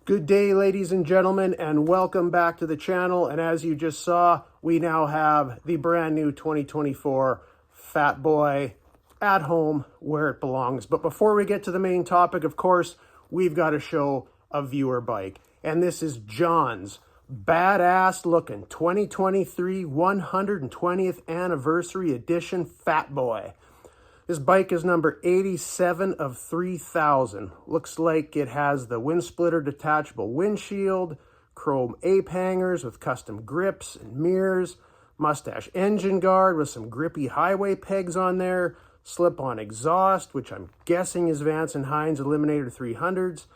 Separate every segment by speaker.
Speaker 1: Good day, ladies and gentlemen, and welcome back to the channel. And as you just saw, we now have the brand new 2024 Fatboy at home where it belongs. But before we get to the main topic, of course, we've got to show a viewer bike. And this is John's badass looking 2023 120th anniversary edition Fatboy. This bike is number 87 of 3,000. Looks like it has the wind splitter detachable windshield, chrome ape hangers with custom grips and mirrors, mustache engine guard with some grippy highway pegs on there, slip-on exhaust, which I'm guessing is Vance & Hines Eliminator 300s,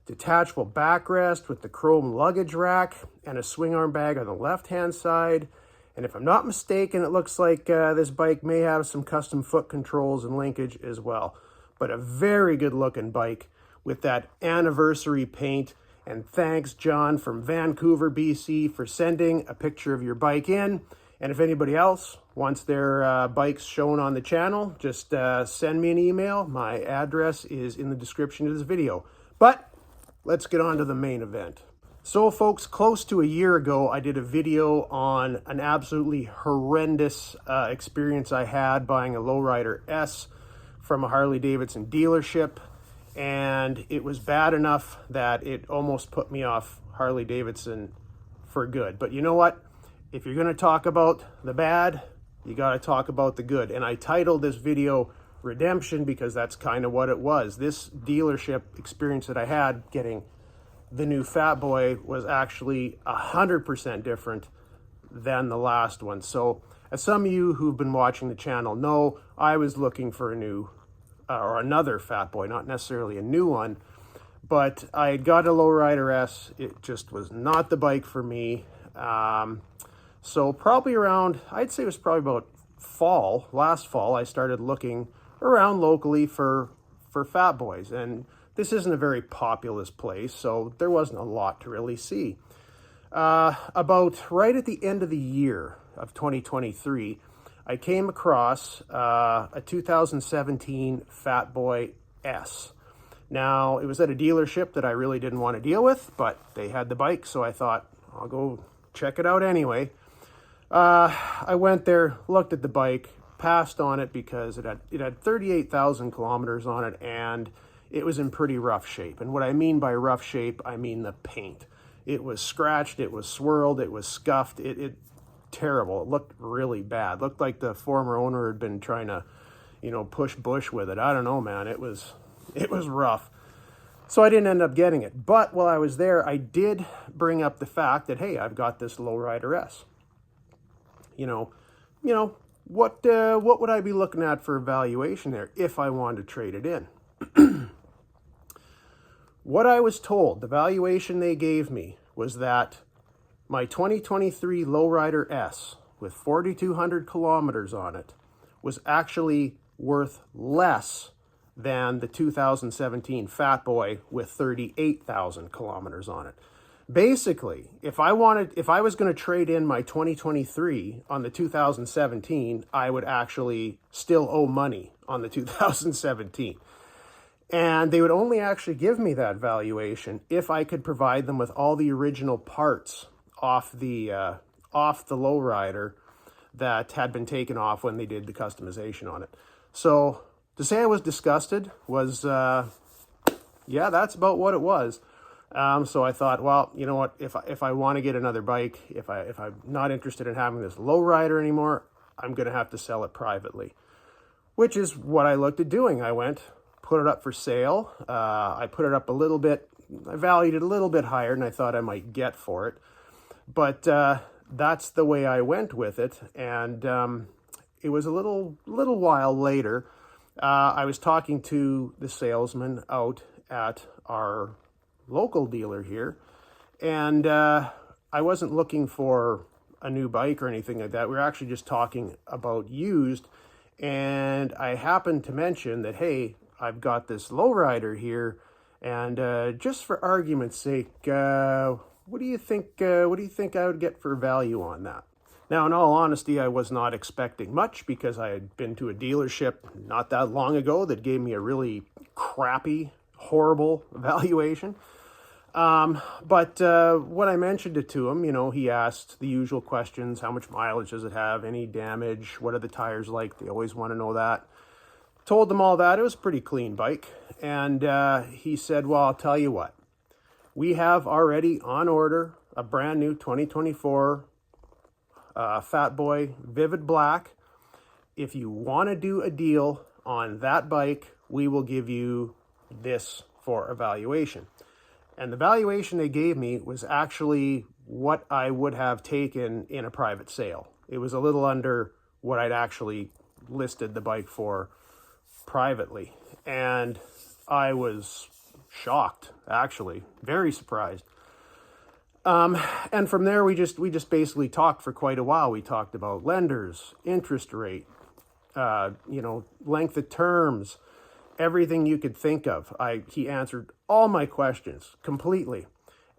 Speaker 1: detachable backrest with the chrome luggage rack, and a swing arm bag on the left-hand side. And if I'm not mistaken, it looks like this bike may have some custom foot controls and linkage as well. But a very good looking bike with that anniversary paint. And thanks, John from Vancouver, BC, for sending a picture of your bike in. And if anybody else wants their bikes shown on the channel, just send me an email. My address is in the description of this video. But let's get on to the main event. So folks, close to a year ago, I did a video on an absolutely horrendous experience I had buying a Lowrider S from a Harley Davidson dealership. And it was bad enough that it almost put me off Harley Davidson for good. But you know what? If you're going to talk about the bad, you got to talk about the good. And I titled this video Redemption because that's kind of what it was. This dealership experience that I had getting the new Fatboy was actually 100% different than the last one. So as some of you who've been watching the channel know, I was looking for a new or another Fatboy, not necessarily a new one, but I had got a Lowrider S. It just was not the bike for me. So probably around, I'd say it was probably about last fall, I started looking around locally for Fatboys. And this isn't a very populous place, so there wasn't a lot to really see. About right at the end of the year of 2023, I came across a 2017 Fatboy S. Now, it was at a dealership that I really didn't want to deal with, but they had the bike, so I thought, I'll go check it out anyway. I went there, looked at the bike, passed on it because it had 38,000 kilometers on it, and it was in pretty rough shape. And what I mean by rough shape, I mean the paint. It was scratched, it was swirled, it was scuffed, it terrible. It looked really bad. Looked like the former owner had been trying to, push bush with it. I don't know, man. It was rough. So I didn't end up getting it. But while I was there, I did bring up the fact that, hey, I've got this Lowrider S. What would I be looking at for evaluation there if I wanted to trade it in? What I was told, the valuation they gave me, was that my 2023 Lowrider S with 4,200 kilometers on it was actually worth less than the 2017 Fatboy with 38,000 kilometers on it. Basically, if I was going to trade in my 2023 on the 2017, I would actually still owe money on the 2017. And they would only actually give me that valuation if I could provide them with all the original parts off the Lowrider that had been taken off when they did the customization on it. So to say I was disgusted was, yeah, that's about what it was. So I thought, well, you know what? If I want to get another bike, if I'm not interested in having this Lowrider anymore, I'm going to have to sell it privately, which is what I looked at doing. I went, put it up for sale. I put it up a little bit. I valued it a little bit higher than I thought I might get for it. But that's the way I went with it. And it was a little while later. I was talking to the salesman out at our local dealer here. And I wasn't looking for a new bike or anything like that. We were actually just talking about used. And I happened to mention that, hey, I've got this Lowrider here, and just for argument's sake, what do you think I would get for value on that? Now, in all honesty, I was not expecting much because I had been to a dealership not that long ago that gave me a really crappy, horrible valuation. But when I mentioned it to him, he asked the usual questions. How much mileage does it have? Any damage? What are the tires like? They always want to know that. Told them all that. It was a pretty clean bike. And he said, well, I'll tell you what. We have already on order a brand new 2024 Fatboy Vivid Black. If you want to do a deal on that bike, we will give you this for evaluation. And the valuation they gave me was actually what I would have taken in a private sale. It was a little under what I'd actually listed the bike for privately. And I was shocked, actually, very surprised. And from there, we just basically talked for quite a while. We talked about lenders, interest rate, length of terms, everything you could think of. He answered all my questions completely.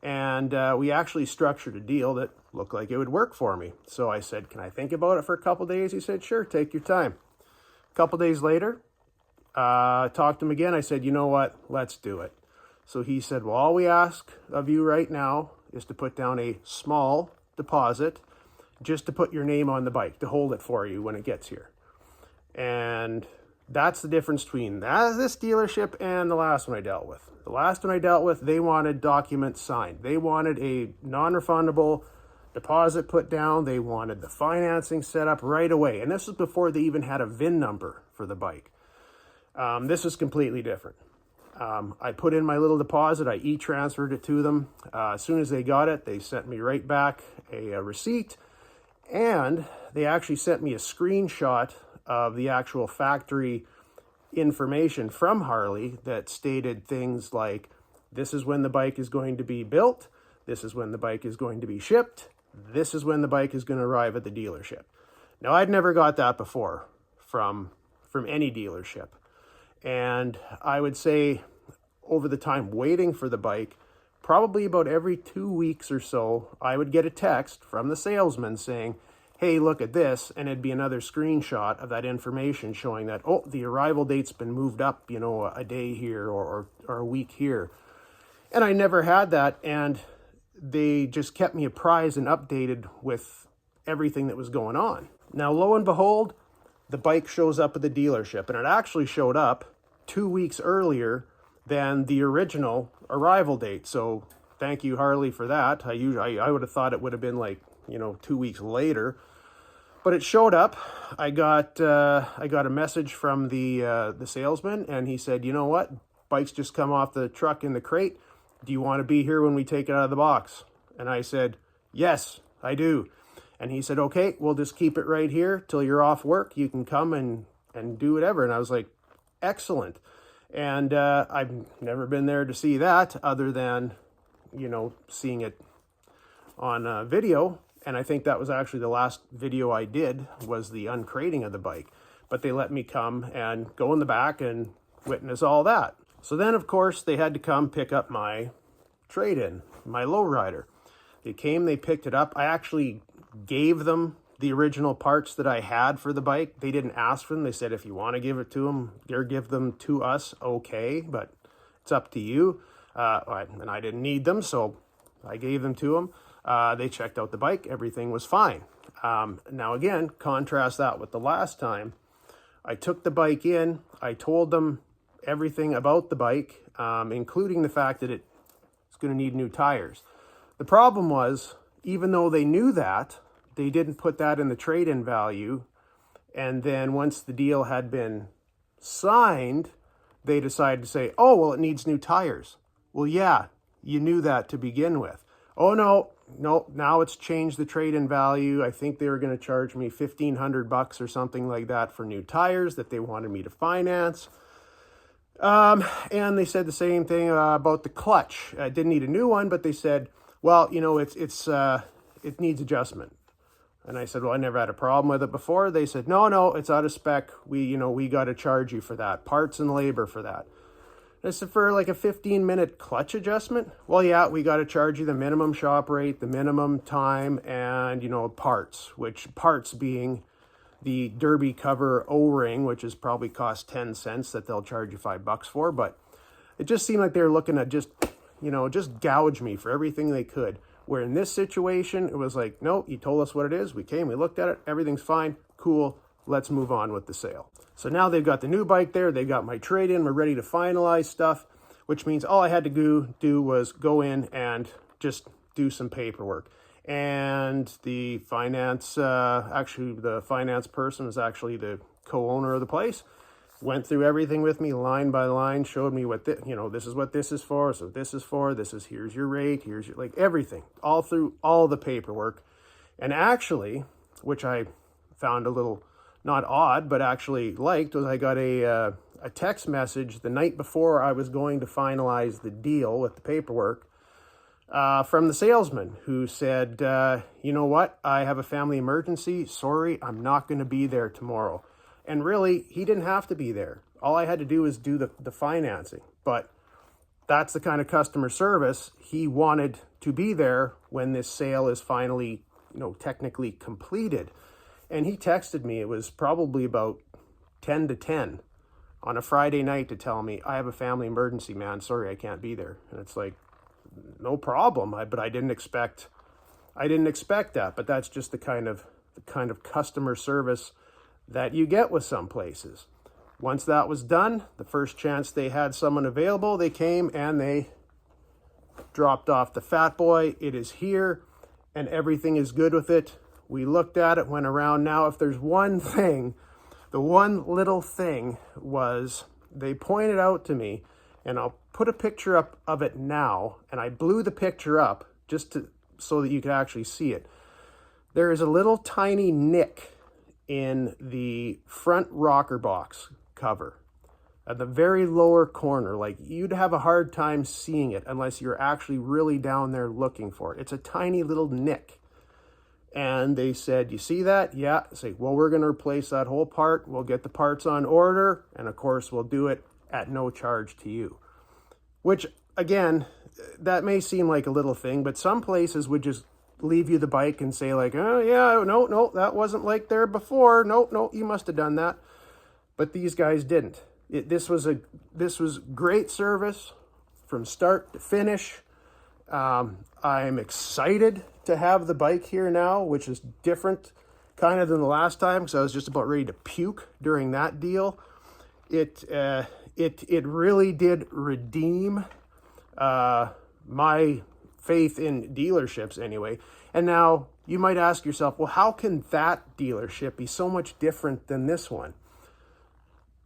Speaker 1: And we actually structured a deal that looked like it would work for me. So I said, can I think about it for a couple days? He said, sure, take your time. A couple days later, talked to him again. I said, you know what, let's do it. So he said, well, all we ask of you right now is to put down a small deposit just to put your name on the bike, to hold it for you when it gets here. And that's the difference between this dealership and the last one I dealt with. The last one I dealt with, they wanted documents signed. They wanted a non-refundable deposit put down. They wanted the financing set up right away. And this was before they even had a VIN number for the bike. This is completely different. I put in my little deposit. I e-transferred it to them. As soon as they got it, they sent me right back a receipt. And they actually sent me a screenshot of the actual factory information from Harley that stated things like, this is when the bike is going to be built. This is when the bike is going to be shipped. This is when the bike is going to arrive at the dealership. Now, I'd never got that before from any dealership. And I would say over the time waiting for the bike, probably about every 2 weeks or so, I would get a text from the salesman saying, hey, look at this. And it'd be another screenshot of that information showing that, oh, the arrival date's been moved up, a day here or a week here. And I never had that. And they just kept me apprised and updated with everything that was going on. Now, lo and behold, the bike shows up at the dealership, and it actually showed up 2 weeks earlier than the original arrival date. So thank you, Harley, for that. I would have thought it would have been 2 weeks later, but it showed up. I got a message from the salesman, and he said, you know what? Bike's just come off the truck in the crate. Do you want to be here when we take it out of the box? And I said, yes, I do. And he said, okay, we'll just keep it right here till you're off work. You can come and do whatever. And I was like, excellent. And I've never been there to see that other than, seeing it on video. And I think that was actually the last video I did, was the uncrating of the bike. But they let me come and go in the back and witness all that. So then, of course, they had to come pick up my trade-in, my lowrider. They came, they picked it up. I actually gave them the original parts that I had for the bike. They didn't ask for them. They said, if you want to give it to them or give them to us, okay, but it's up to you. And I didn't need them, so I gave them to them. They checked out the bike. Everything was fine. Now, again, contrast that with the last time. I took the bike in. I told them everything about the bike, including the fact that it's going to need new tires. The problem was, even though they knew that, they didn't put that in the trade-in value. And then once the deal had been signed, they decided to say, oh, well, it needs new tires. Well, yeah, you knew that to begin with. Oh, no, now it's changed the trade-in value. I think they were going to charge me $1,500 or something like that for new tires that they wanted me to finance. And they said the same thing about the clutch. I didn't need a new one, but they said, well, it needs adjustment. And I said, well, I never had a problem with it before. They said, no, it's out of spec. We got to charge you for that, parts and labor for that. And I said, for like a 15-minute clutch adjustment? Well, yeah, we got to charge you the minimum shop rate, the minimum time, and, parts, which parts being the derby cover O-ring, which is probably cost 10 cents that they'll charge you $5 for. But it just seemed like they were looking at just, just gouge me for everything they could. Where in this situation, it was like, no, you told us what it is. We came, we looked at it. Everything's fine. Cool. Let's move on with the sale. So now they've got the new bike there. They got my trade-in. We're ready to finalize stuff, which means all I had to do was go in and just do some paperwork. And the finance, the finance person is actually the co-owner of the place. Went through everything with me line by line, showed me what, this is what this is for. So this is for, here's your rate, here's your, like everything, all through all the paperwork. And actually, which I found a little, not odd, but actually liked, was I got a text message the night before I was going to finalize the deal with the paperwork from the salesman who said, you know what, I have a family emergency. Sorry, I'm not going to be there tomorrow. And really, he didn't have to be there. All I had to do was do the financing. But that's the kind of customer service he wanted to be there when this sale is finally, technically completed. And he texted me, it was probably about 10 to 10 on a Friday night to tell me, I have a family emergency, man. Sorry, I can't be there. And it's like, no problem. But I didn't expect that. But that's just the kind of customer service that you get with some places. Once that was done, the first chance they had someone available, they came and they dropped off the Fatboy. It is here and everything is good with it. We looked at it, went around. Now, if there's one thing, the one little thing was they pointed out to me, and I'll put a picture up of it now, and I blew the picture up so that you could actually see it. There is a little tiny nick in the front rocker box cover at the very lower corner. Like, you'd have a hard time seeing it unless you're actually really down there looking for it. It's a tiny little nick. And they said, you see that? Yeah. I say, well, we're going to replace that whole part. We'll get the parts on order. And of course, we'll do it at no charge to you. Which, again, that may seem like a little thing, but some places would just leave you the bike and say like, oh yeah, no, that wasn't like there before. No, you must have done that. But these guys didn't. This was great service from start to finish. I'm excited to have the bike here now, which is different kind of than the last time, because I was just about ready to puke during that deal. It really did redeem my faith in dealerships anyway. And now you might ask yourself, well, how can that dealership be so much different than this one?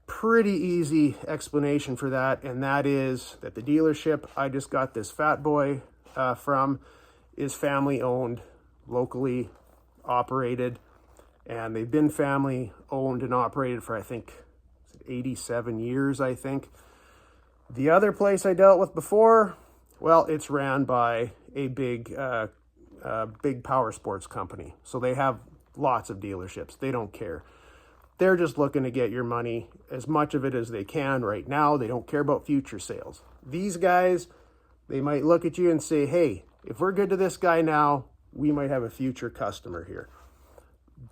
Speaker 1: Pretty easy explanation for that, and that is that the dealership I just got this Fatboy from is family owned, locally operated, and they've been family owned and operated for, I think, 87 years, I think. The other place I dealt with before, well, it's ran by a big power sports company. So they have lots of dealerships. They don't care. They're just looking to get your money, as much of it as they can right now. They don't care about future sales. These guys, they might look at you and say, hey, if we're good to this guy now, we might have a future customer here.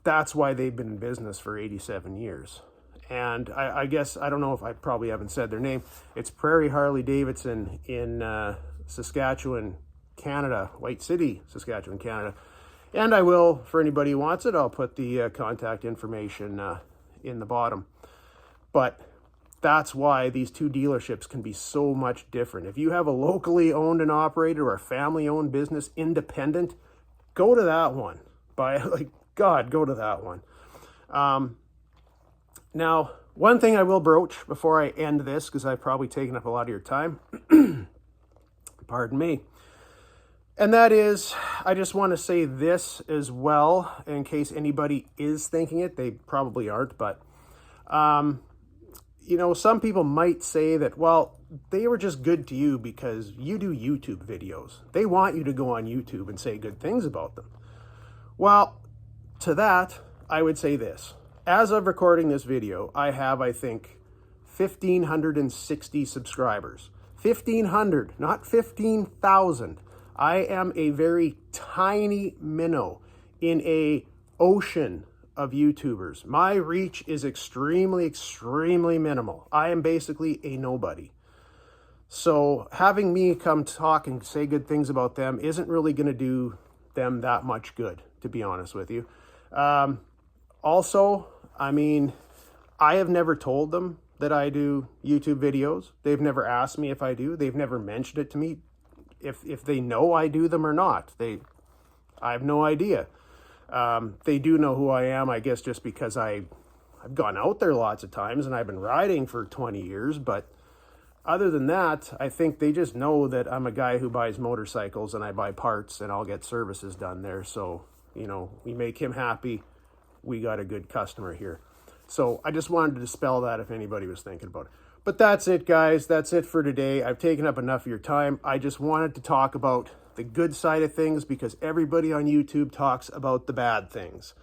Speaker 1: That's why they've been in business for 87 years. And I guess, I don't know if I probably haven't said their name. It's Prairie Harley Davidson in Saskatchewan, Canada, White City, Saskatchewan, Canada. And I will, for anybody who wants it, I'll put the contact information in the bottom. But that's why these two dealerships can be so much different. If you have a locally owned and operated or a family-owned business, independent, go to that one. Go to that one. Now, one thing I will broach before I end this, because I've probably taken up a lot of your time, pardon me, and that is, I just want to say this as well, in case anybody is thinking it. They probably aren't, but, some people might say that, well, they were just good to you because you do YouTube videos. They want you to go on YouTube and say good things about them. Well, to that, I would say this. As of recording this video, I have, I think, 1,560 subscribers. 1,500, not 15,000. I am a very tiny minnow in a ocean of YouTubers. My reach is extremely, extremely minimal. I am basically a nobody. So having me come talk and say good things about them isn't really going to do them that much good, to be honest with you. Also, I mean, I have never told them that I do YouTube videos. They've never asked me if I do. They've never mentioned it to me. If they know I do them or not, I have no idea. They do know who I am, I guess, just because I've gone out there lots of times and I've been riding for 20 years. But other than that, I think they just know that I'm a guy who buys motorcycles and I buy parts and I'll get services done there. So, you know, we make him happy. We got a good customer here. So I just wanted to dispel that if anybody was thinking about it. But that's it, guys. That's it for today. I've taken up enough of your time. I just wanted to talk about the good side of things because everybody on YouTube talks about the bad things.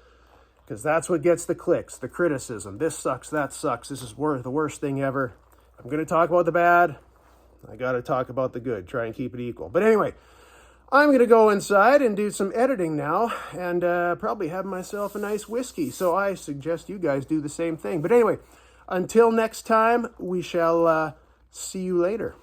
Speaker 1: Because that's what gets the clicks, the criticism. This sucks, that sucks. This is the worst thing ever. I'm going to talk about the bad. I got to talk about the good. Try and keep it equal. But anyway, I'm going to go inside and do some editing now and probably have myself a nice whiskey. So I suggest you guys do the same thing. But anyway, until next time, we shall see you later.